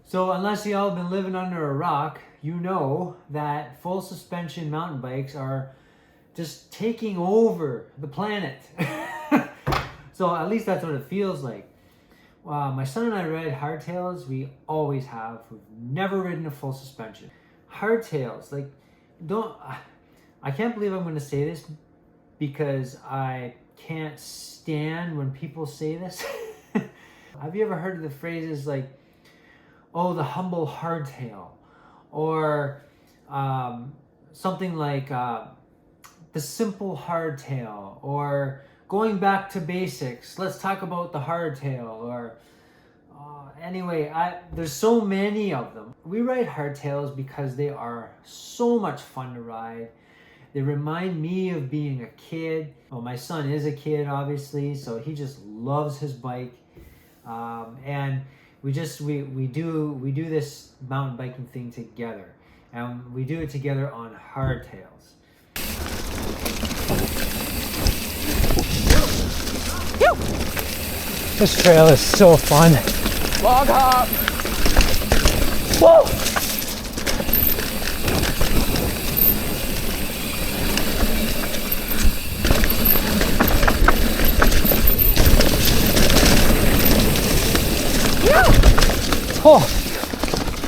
So unless y'all been living under a rock, you know that full suspension mountain bikes are just taking over the planet. So at least that's what it feels like. My son and I ride hardtails. We always have. We've never ridden a full suspension. Hardtails, like, I can't believe I'm going to say this because I can't stand when people say this. Have you ever heard of the phrases like, oh, the humble hardtail, or something like the simple hardtail, or going back to basics, let's talk about the hardtail, or anyway, there's so many of them. We ride hardtails because they are so much fun to ride. They remind me of being a kid. Well, my son is a kid, obviously, so he just loves his bike. And we do this mountain biking thing together, and we do it together on hardtails. This trail is so fun. Log hop. Whoa!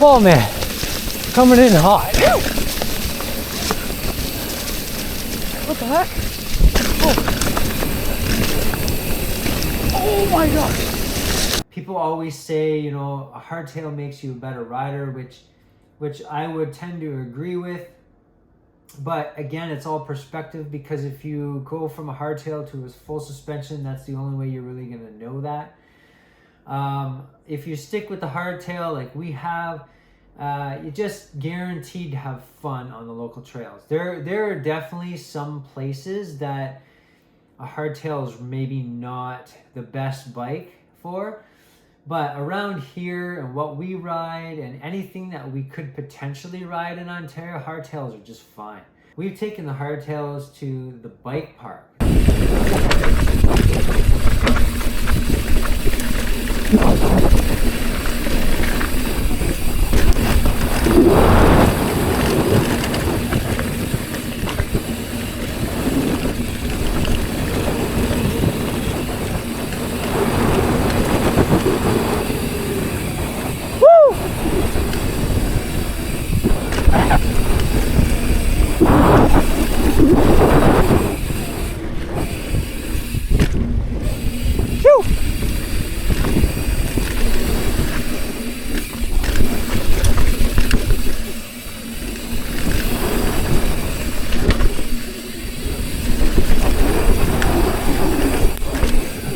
Oh man, coming in hot. What the heck? Oh my gosh. People always say, you know, a hardtail makes you a better rider, which I would tend to agree with. But again, it's all perspective, because if you go from a hardtail to a full suspension, that's the only way you're really going to know that. If you stick with the hardtail like we have, you're just guaranteed to have fun on the local trails. There are definitely some places that a hardtail is maybe not the best bike for, but around here and what we ride and anything that we could potentially ride in Ontario, hardtails are just fine. We've taken the hardtails to the bike park.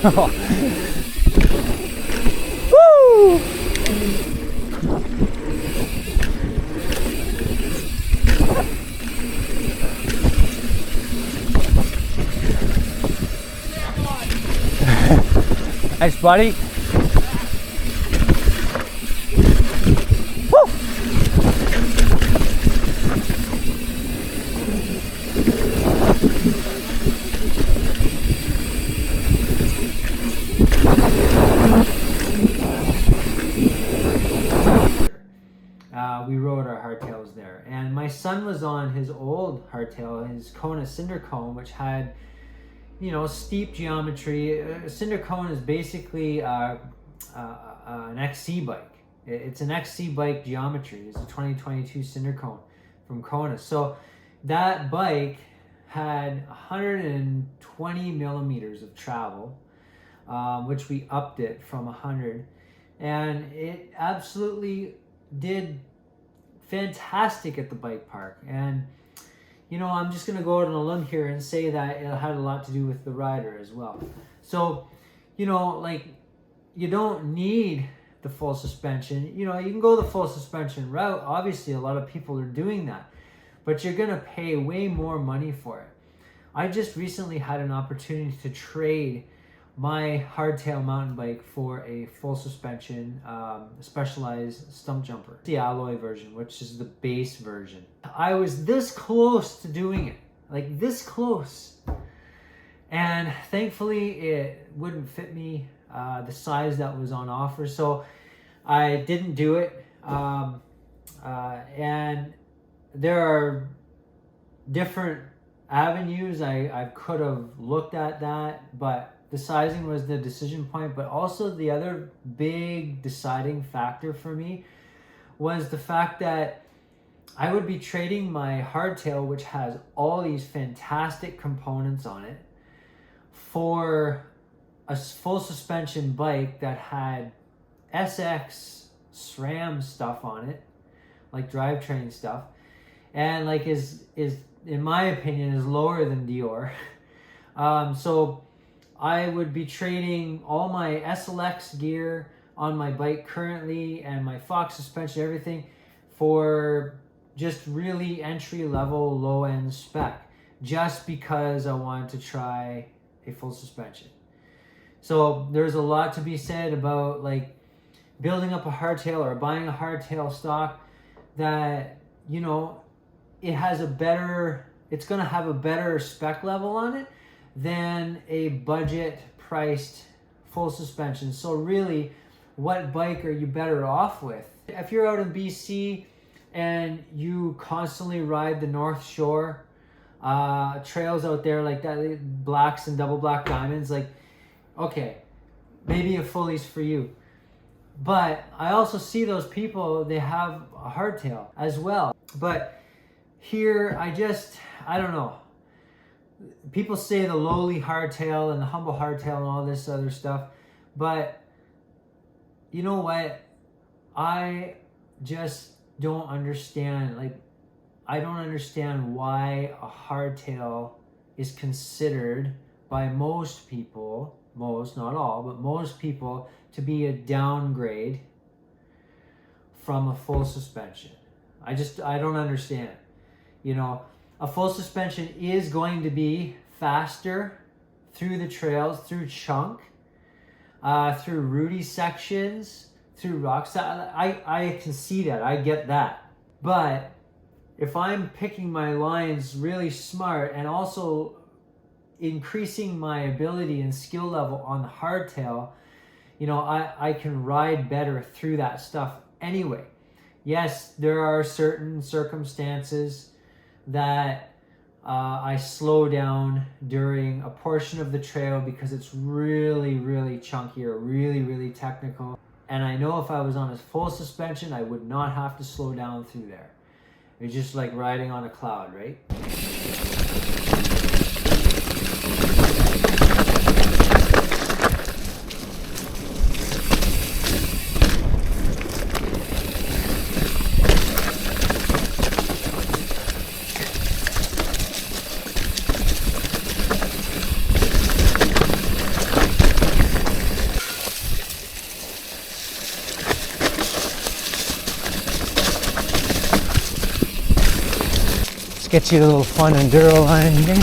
Woo! Thanks, buddy. Woo! We rode our hardtails there, and my son was on his old hardtail, his Kona cinder cone, which had, you know, steep geometry. A cinder cone is basically an XC bike. It's an XC bike geometry. It's a 2022 cinder cone from Kona. So that bike had 120 millimeters of travel, which we upped it from 100, and it absolutely did fantastic at the bike park. And you know, I'm just going to go out on a limb here and say that it had a lot to do with the rider as well. So, you know, like, you don't need the full suspension. You know, you can go the full suspension route. Obviously, a lot of people are doing that, but you're going to pay way more money for it. I just recently had an opportunity to trade my hardtail mountain bike for a full suspension specialized stump jumper, the alloy version, which is the base version. I was this close to doing it, like this close, and thankfully it wouldn't fit me, the size that was on offer, so I didn't do it. Um, and there are different avenues I could have looked at that, but the sizing was the decision point. But also the other big deciding factor for me was the fact that I would be trading my hardtail, which has all these fantastic components on it, for a full suspension bike that had SX SRAM stuff on it, like drivetrain stuff, and like is in my opinion is lower than Dior. So I would be trading all my SLX gear on my bike currently and my Fox suspension, everything, for just really entry level, low end spec, just because I wanted to try a full suspension. So there's a lot to be said about like building up a hardtail or buying a hardtail stock that, you know, it's going to have a better spec level on it than a budget priced full suspension. So really, what bike are you better off with? If you're out in BC and you constantly ride the North Shore trails out there like that, blacks and double black diamonds, like, okay, maybe a fully's for you. But I also see those people, they have a hardtail as well. But here, I don't know. People say the lowly hardtail and the humble hardtail and all this other stuff. But you know what? I just don't understand. Like, I don't understand why a hardtail is considered by most people, most, not all, but most people, to be a downgrade from a full suspension. I don't understand. You know, a full suspension is going to be faster through the trails, through chunk, through rooty sections, through rocks. I can see that. I get that. But if I'm picking my lines really smart and also increasing my ability and skill level on the hardtail, you know, I can ride better through that stuff anyway. Yes, there are certain circumstances that I slow down during a portion of the trail because it's really, really chunky or really, really technical. And I know if I was on a full suspension, I would not have to slow down through there. It's just like riding on a cloud, right? Get you a little fun enduro line here.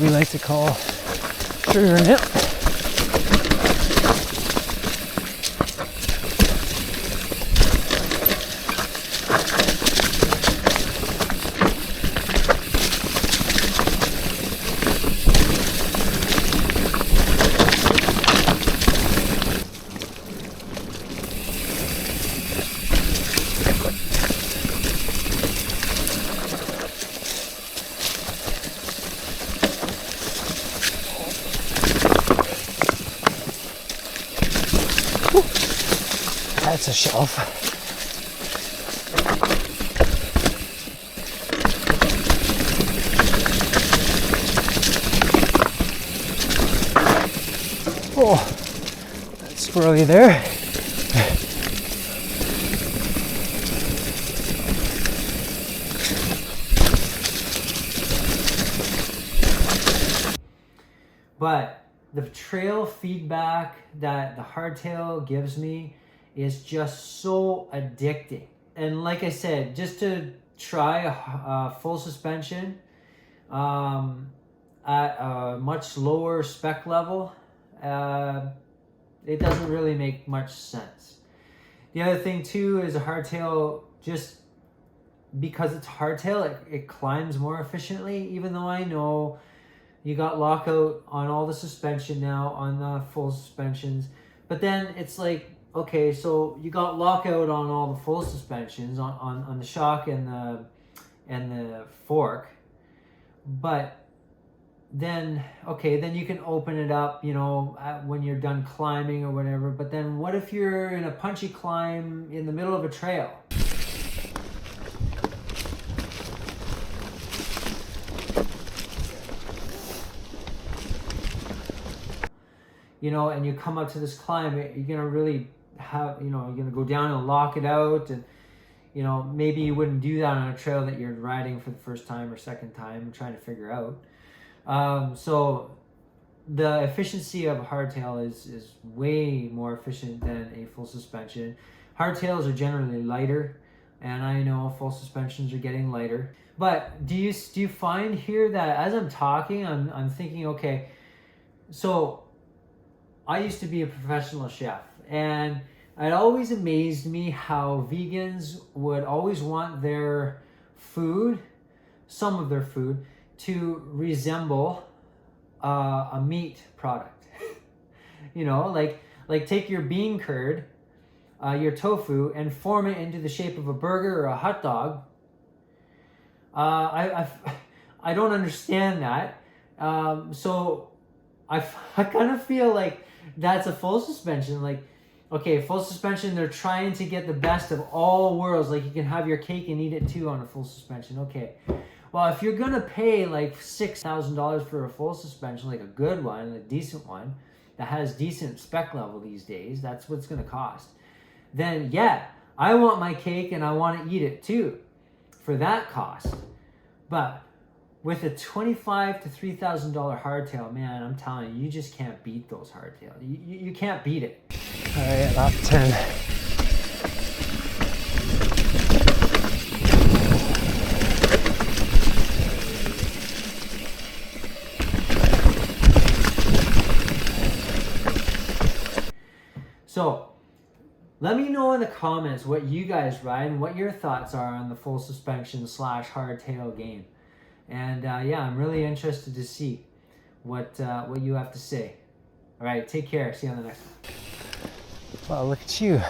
We like to call sugar nip. That's a shelf. Oh, that's squirrely there. But the trail feedback that the hardtail gives me is just so addicting. And like I said, just to try a full suspension at a much lower spec level, it doesn't really make much sense. The other thing too is a hardtail, just because it's hardtail, it climbs more efficiently, even though I know you got lockout on all the suspension now on the full suspensions. But then it's like, okay, so you got lockout on all the full suspensions on the shock and the fork, but then okay, then you can open it up, you know, when you're done climbing or whatever. But then what if you're in a punchy climb in the middle of a trail? You know, and you come up to this climb, you're gonna really have, you know, you're gonna go down and lock it out, and you know, maybe you wouldn't do that on a trail that you're riding for the first time or second time, trying to figure out. So the efficiency of a hardtail is way more efficient than a full suspension. Hardtails are generally lighter, and I know full suspensions are getting lighter. But do you find here that as I'm talking, I'm thinking, okay, so I used to be a professional chef, and it always amazed me how vegans would always want their food, some of their food, to resemble a meat product. You know, like take your bean curd, your tofu, and form it into the shape of a burger or a hot dog. I don't understand that. So I kind of feel like that's a full suspension. Like, okay, full suspension, they're trying to get the best of all worlds. Like, you can have your cake and eat it too on a full suspension. Okay. Well, if you're going to pay like $6,000 for a full suspension, like a good one, a decent one, that has decent spec level these days, that's what it's going to cost. Then, yeah, I want my cake and I want to eat it too for that cost. But with a $25,000 to $3,000 hardtail, man, I'm telling you, you just can't beat those hardtails. You can't beat it. All right, lap 10. So let me know in the comments what you guys ride and what your thoughts are on the full suspension / hardtail game. And yeah, I'm really interested to see what you have to say. All right, take care. See you on the next one. Wow, look at you.